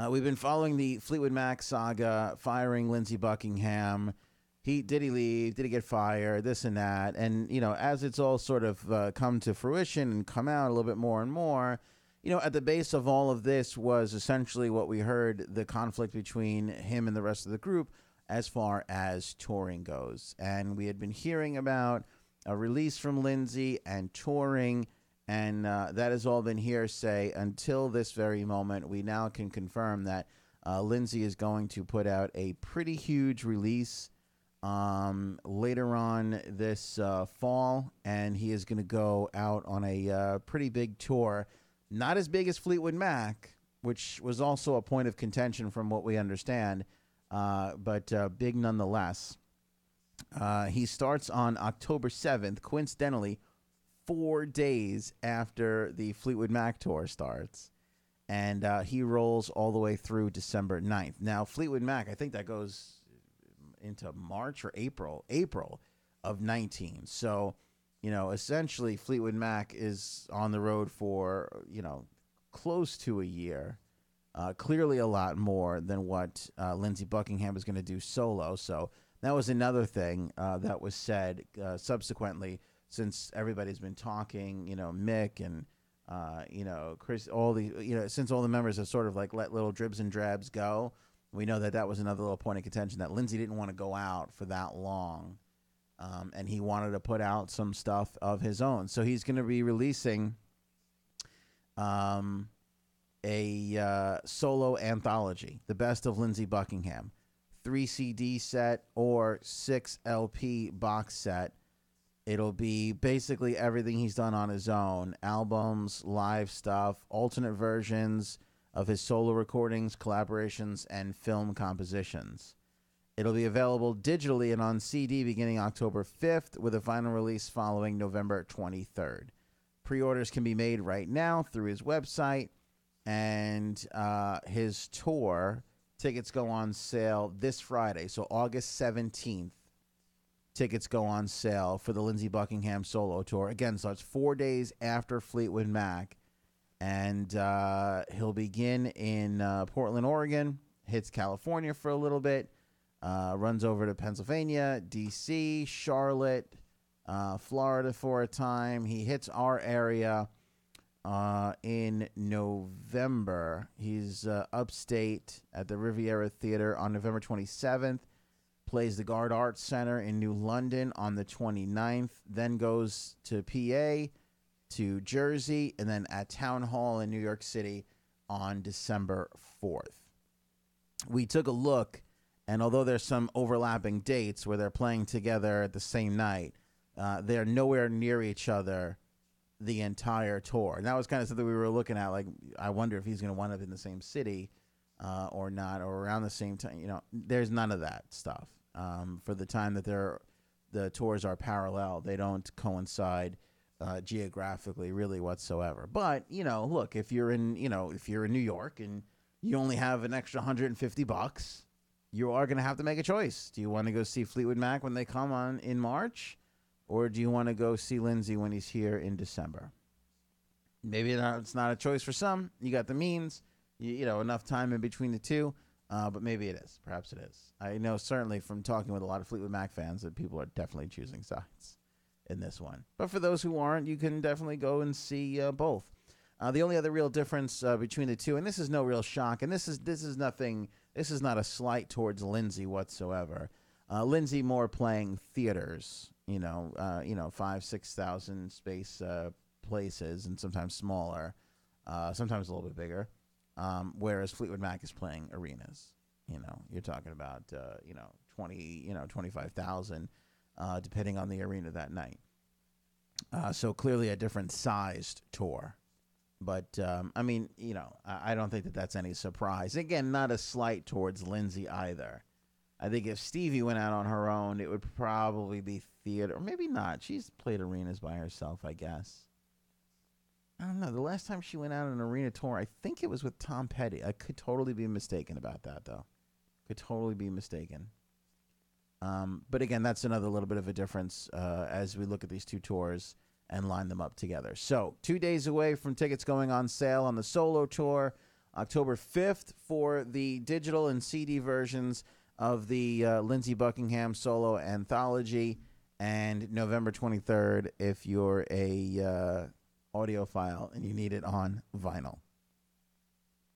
We've been following the Fleetwood Mac saga, firing Lindsey Buckingham. Did he leave? Did he get fired? This and that. And, as it's all sort of come to fruition and come out a little bit more and more, at the base of all of this was essentially what we heard, the conflict between him and the rest of the group as far as touring goes. And we had been hearing about a release from Lindsey and touring, and that has all been hearsay until this very moment. We now can confirm that Lindsey is going to put out a pretty huge release later on this fall, and he is going to go out on a pretty big tour. Not as big as Fleetwood Mac, which was also a point of contention from what we understand, but big nonetheless. He starts on October 7th, coincidentally, 4 days after the Fleetwood Mac tour starts. And he rolls all the way through December 9th. Now, Fleetwood Mac, I think that goes into March or April of 19. So, essentially Fleetwood Mac is on the road for, close to a year. Clearly a lot more than what Lindsey Buckingham is going to do solo. So that was another thing that was said subsequently, since everybody's been talking, Mick and, Chris, since all the members have sort of like let little dribs and drabs go, we know that was another little point of contention, that Lindsey didn't want to go out for that long. And he wanted to put out some stuff of his own. So he's going to be releasing a solo anthology, The Best of Lindsey Buckingham, 3 CD set or 6 LP box set. It'll be basically everything he's done on his own, albums, live stuff, alternate versions of his solo recordings, collaborations, and film compositions. It'll be available digitally and on CD beginning October 5th, with a final release following November 23rd. Pre-orders can be made right now through his website, and his tour tickets go on sale this Friday, so August 17th. Tickets go on sale for the Lindsey Buckingham solo tour. Again, so it's 4 days after Fleetwood Mac, and he'll begin in Portland, Oregon, hits California for a little bit, runs over to Pennsylvania, D.C., Charlotte, Florida for a time. He hits our area in November. He's upstate at the Riviera Theater on November 27th. Plays the Guard Arts Center in New London on the 29th. Then goes to PA, to Jersey, and then at Town Hall in New York City on December 4th. We took a look, and although there's some overlapping dates where they're playing together at the same night, they're nowhere near each other the entire tour. And that was kind of something we were looking at, like, I wonder if he's going to wind up in the same city or not, or around the same time. There's none of that stuff. For the time that the tours are parallel, they don't coincide geographically really whatsoever. But, look, if you're in New York and you only have an extra $150, you are going to have to make a choice. Do you want to go see Fleetwood Mac when they come on in March, or do you want to go see Lindsey when he's here in December? Maybe it's not a choice for some. You got the means, enough time in between the two, but maybe it is. Perhaps it is. I know certainly from talking with a lot of Fleetwood Mac fans that people are definitely choosing sides in this one. But for those who aren't, you can definitely go and see both. The only other real difference between the two, and this is no real shock, and this is nothing. This is not a slight towards Lindsey whatsoever. Lindsey more playing theaters, 5,000-6,000 space places, and sometimes smaller, sometimes a little bit bigger. Whereas Fleetwood Mac is playing arenas. You're talking about 25,000, depending on the arena that night. So clearly a different sized tour. But, I don't think that that's any surprise. Again, not a slight towards Lindsey either. I think if Stevie went out on her own, it would probably be theater. Or maybe not. She's played arenas by herself, I guess. I don't know. The last time she went out on an arena tour, I think it was with Tom Petty. I could totally be mistaken about that, though. Could totally be mistaken. But again, that's another little bit of a difference as we look at these two tours and line them up together. So 2 days away from tickets going on sale on the solo tour. October 5th for the digital and CD versions of the Lindsey Buckingham solo anthology, and November 23rd if you're a audiophile and you need it on vinyl.